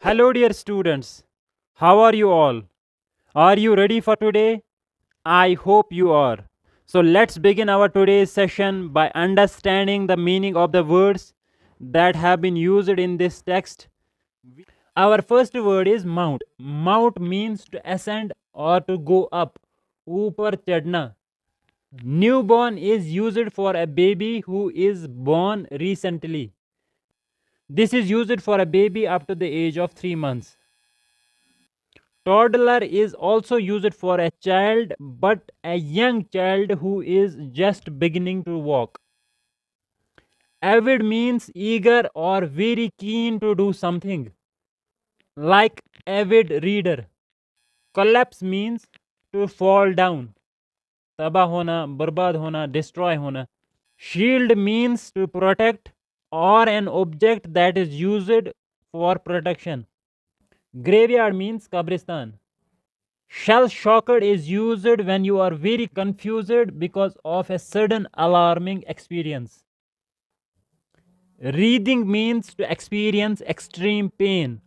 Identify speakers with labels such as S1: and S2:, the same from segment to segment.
S1: Hello, dear students. How are you all? Are you ready for today? I hope you are. So, let's begin our today's session by understanding the meaning of the words that have been used in this text. Our first word is mount. Mount means to ascend or to go up. ऊपर चढ़ना. Newborn is used for a baby who is born recently. This is used for a baby up to the age of 3 months. Toddler is also used for a child, but a young child who is just beginning to walk. Avid means eager or very keen to do something, like avid reader. Collapse means to fall down, तबाह होना, बर्बाद होना, destroy होना. Shield means to protect or an object that is used for protection. Graveyard means kabristan. Shell shocked is used when you are very confused because of a sudden alarming experience. Wreathing means to experience extreme pain,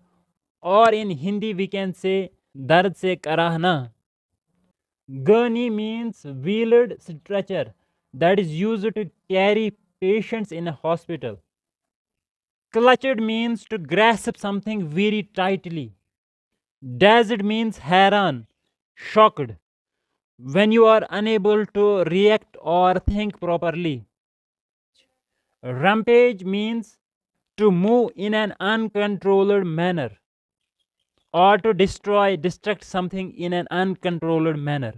S1: or in Hindi we can say dard se karahna. Gurney means wheeled stretcher that is used to carry patients in a hospital. Clutched means to grasp something very tightly. Dazed means हैरान, shocked, when you are unable to react or think properly. Rampage means to move in an uncontrolled manner or to destroy, destruct something in an uncontrolled manner.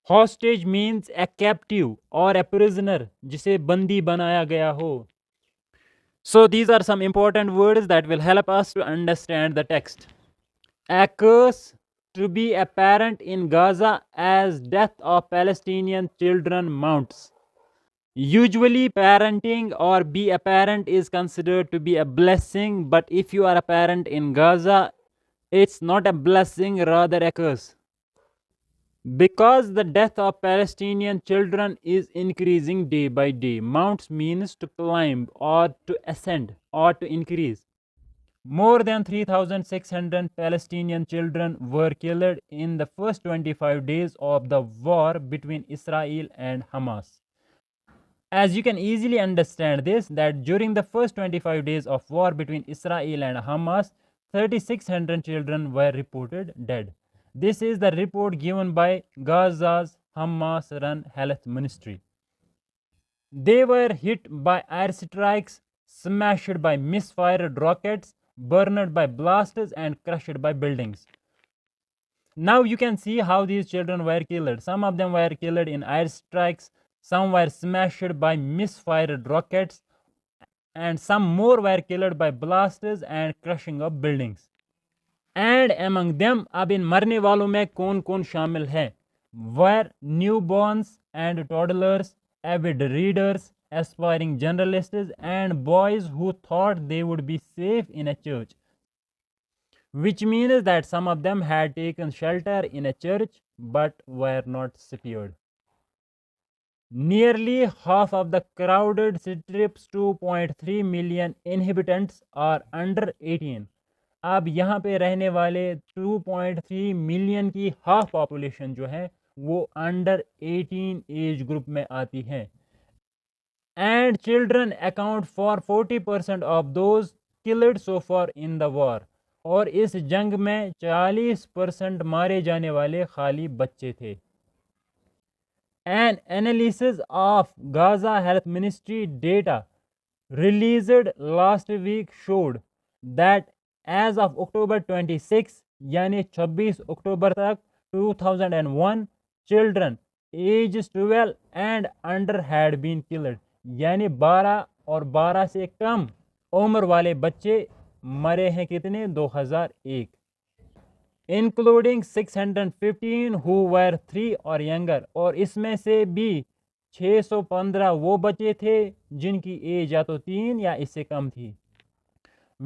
S1: Hostage means a captive or a prisoner जिसे बंदी बनाया गया हो. So these are some important words that will help us to understand the text. A curse to be apparent in Gaza as death of Palestinian children mounts. Usually parenting or be a parent is considered to be a blessing, but if you are a parent in Gaza, it's not a blessing, rather a curse. Because the death of Palestinian children is increasing day by day. Mounts means to climb or to ascend or to increase. More than 3,600 Palestinian children were killed in the first 25 days of the war between Israel and Hamas. As you can easily understand this, that during the first 25 days of war between Israel and Hamas, 3,600 children were reported dead. This is the report given by Gaza's Hamas-run health ministry. They were hit by airstrikes, smashed by misfired rockets, burned by blasts, and crushed by buildings. Now you can see how these children were killed. Some of them were killed in airstrikes, some were smashed by misfired rockets, and some more were killed by blasts and crushing of buildings. And among them, अब इन मरने वालों में कौन कौन शामिल है? Were newborns and toddlers, avid readers, aspiring journalists, and boys who thought they would be safe in a church. Which means that some of them had taken shelter in a church but were not spared. Nearly half of the crowded strip's 2.3 million inhabitants are under 18. अब यहाँ पे रहने वाले 2.3 million की half population जो है वो under 18 age group में आती है. And children account for 40% of those killed so for in the war. और इस जंग में 40% मारे जाने वाले खाली बच्चे थे. An analysis of Gaza Health Ministry data released last week showed that as of October 26, यानी 26 अक्टूबर तक 2001, children ages 12 and under had been killed. यानी 12 और 12 से कम उम्र वाले बच्चे मरे हैं कितने? 2001. इंक्लूडिंग 615 who were 3 और यंगर. और इसमें से भी 615 वो बच्चे थे जिनकी एज या तो 3 या इससे कम थी.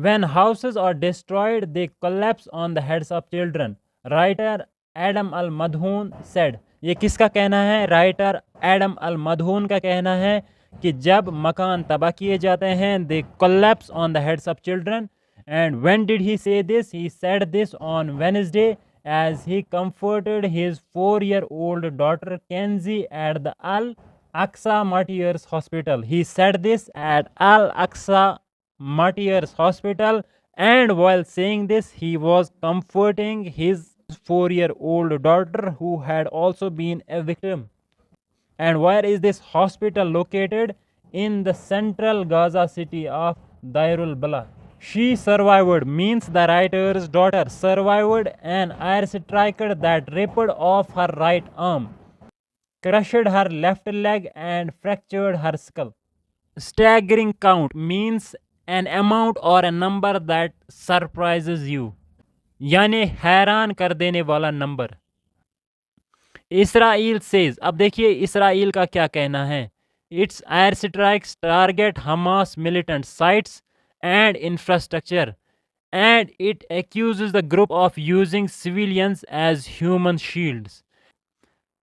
S1: When houses are destroyed, they collapse on the heads of children. Writer Adam al-Madhoun said. ये किसका कहना है? राइटर एडम अल मधून का कहना है कि जब मकान तबाह किए जाते हैं, they collapse on the heads of children. And when did he say this? He said this on Wednesday as he comforted his 4-year-old daughter Kenzie at the Al Aqsa Martyrs Hospital. He said this at Al Aqsa Martyrs Hospital, and while saying this, he was comforting his 4-year-old daughter who had also been a victim. And where is this hospital located? In the central Gaza city of Dairul Bala. She survived means the writer's daughter survived an airstrike that ripped off her right arm, crushed her left leg, and fractured her skull. Staggering count means an amount or a number that surprises you, यानी हैरान कर देने वाला number. Israel says, अब देखिए Israel का क्या कहना है. It's air strikes target Hamas militant sites and infrastructure and it accuses the group of using civilians as human shields.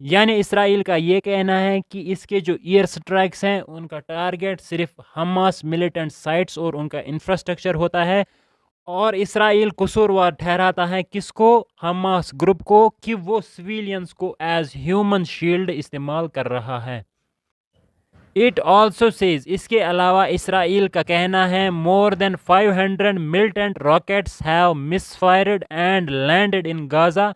S1: यानी इसराइल का ये कहना है कि इसके जो एयर स्ट्राइक्स हैं उनका टारगेट सिर्फ हमास मिलिटेंट साइट्स और उनका इंफ्रास्ट्रक्चर होता है, और इसराइल कसूरवार ठहराता है किसको? हमास ग्रुप को, कि वो सिविलियंस को एज ह्यूमन शील्ड इस्तेमाल कर रहा है. इट ऑल्सो सेज, इसके अलावा इसराइल का कहना है more than 500 militant rockets have misfired and landed in Gaza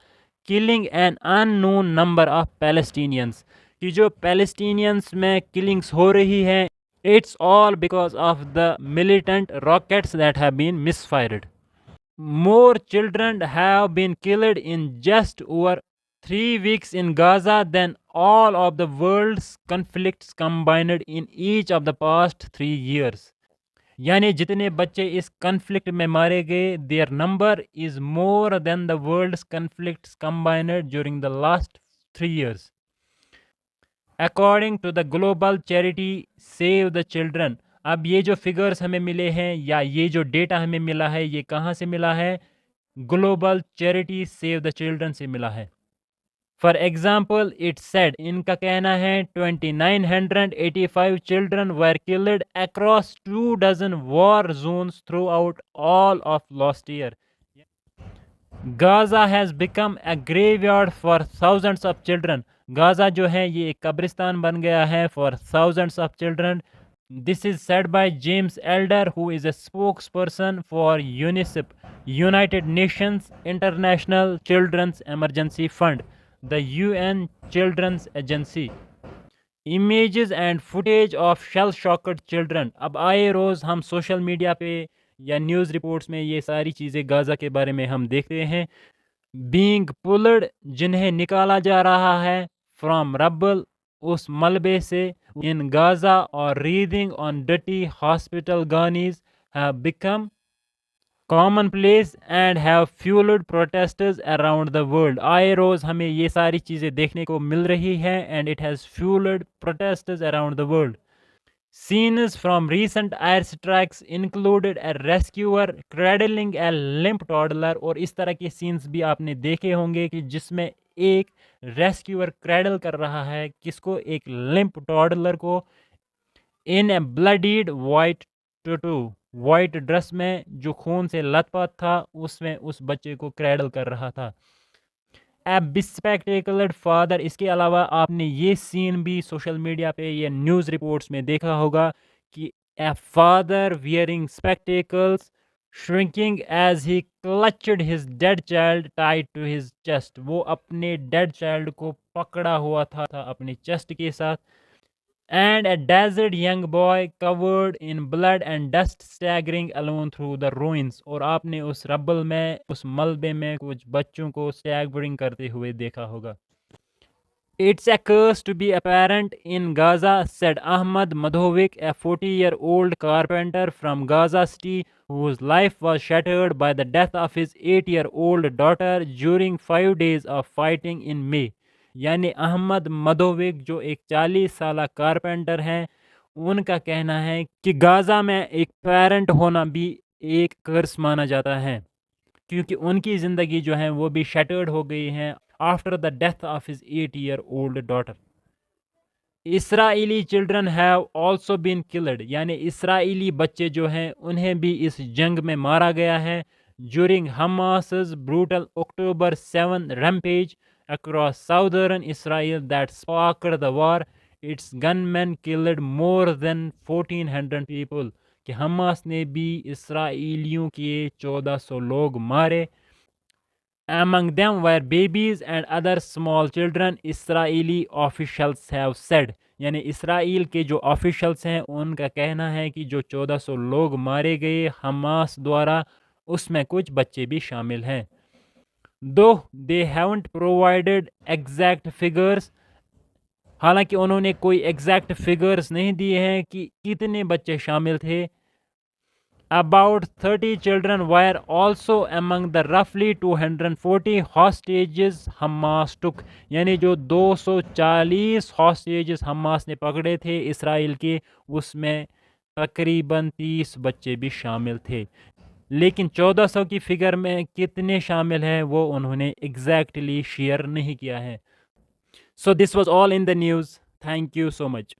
S1: killing an unknown number of Palestinians. कि जो पैलेस्टीनियंस में किलिंग्स हो रही हैं, it's all because of the militant rockets that have been misfired. More children have been killed in just over 3 weeks in Gaza than all of the world's conflicts combined in each of the past 3 years. यानी जितने बच्चे इस conflict में मारे गए, their number is more than the world's conflicts combined during the last 3 years. According to the global charity Save the Children. अब ये जो फिगर्स हमें मिले हैं या ये जो डेटा हमें मिला है, ये कहाँ से मिला है? Global charity Save the children से मिला है. फॉर एग्जाम्पल इट सेड, इनका कहना है 2985 children were killed across 2 dozen war zones throughout all of last year. Gaza has become a graveyard for thousands of children. Gaza जो है ये एक कब्रिस्तान बन गया है for thousands of children. This is said by James Elder who is a spokesperson for UNICEF, United Nations International Children's Emergency Fund, the UN children's agency. Images and footage of shell shocked children. अब आए रोज़ हम social media पे या news reports में ये सारी चीज़ें Gaza के बारे में हम देखते हैं. बीइंग पुल्ड, जिन्हें निकाला जा रहा है फ्रॉम रबल, उस मलबे से, इन गाज़ा, और रीडिंग ऑन डटी hospital gurneys have become commonplace and have fueled protesters around the world. आए रोज हमें ये सारी चीज़ें देखने को मिल रही हैं and it has fueled protesters around the world. Scenes from recent airstrikes included a rescuer cradling a limp toddler. और इस तरह के सीन्स भी आपने देखे होंगे कि जिसमें एक रेस्क्यूअर क्रैडल कर रहा है किसको? एक लिम्प टॉडलर को. इन ए ब्लडीड वाइट टूटू, वाइट ड्रेस में जो खून से लथपथ था, उसमें उस बच्चे को क्रैडल कर रहा था. ए बिस्पेक्टिकल्ड फादर. इसके अलावा आपने ये सीन भी सोशल मीडिया पे या न्यूज़ रिपोर्ट्स में देखा होगा कि a father wearing spectacles shrinking as he clutched his dead child tied to his chest. वो अपने डेड चाइल्ड को पकड़ा हुआ था अपने चेस्ट के साथ. And a dazzled young boy covered in blood and dust staggering alone through the ruins. और आपने उस रब्बल में, उस मलबे में कुछ बच्चों को staggering करते हुए देखा होगा. It's a curse to be apparent in Gaza, said Ahmad Madovic, a 40-year-old carpenter from Gaza City whose life was shattered by the death of his 8-year-old daughter during 5 days of fighting in May. यानी अहमद मदोविक जो एक 40 साला carpenter हैं, उनका कहना है कि Gaza में एक पेरेंट होना भी एक कर्स माना जाता है, क्योंकि उनकी ज़िंदगी जो है वो भी शटर्ड हो गई है after the death of his 8-year-old daughter. Israeli children have also been killed, यानी इसराइली बच्चे जो हैं उन्हें भी इस जंग में मारा गया है। During Hamas's brutal October 7 rampage across southern Israel that sparked the war, its gunmen killed more than 1400 people। कि हमास ने भी इसराइलियों के 1400 लोग मारे। Among them were babies and other small children, Israeli officials have said। यानी Israel के जो ऑफिशल्स हैं उनका कहना है कि जो 1400 लोग मारे गए हमास द्वारा उसमें कुछ बच्चे भी शामिल हैं। दो they haven't provided exact figures, हालांकि उन्होंने कोई एग्जैक्ट फिगर्स नहीं दिए हैं कि कितने बच्चे शामिल थे। About 30 children were also among the roughly 240 hostages Hamas took। यानी जो 240 hostages हमास ने पकड़े थे इसराइल के, उसमें तकरीबन 30 बच्चे भी शामिल थे। लेकिन 1400 की फिगर में कितने शामिल हैं वो उन्होंने एग्जैक्टली शेयर नहीं किया है। So this was all in the news. Thank you so much.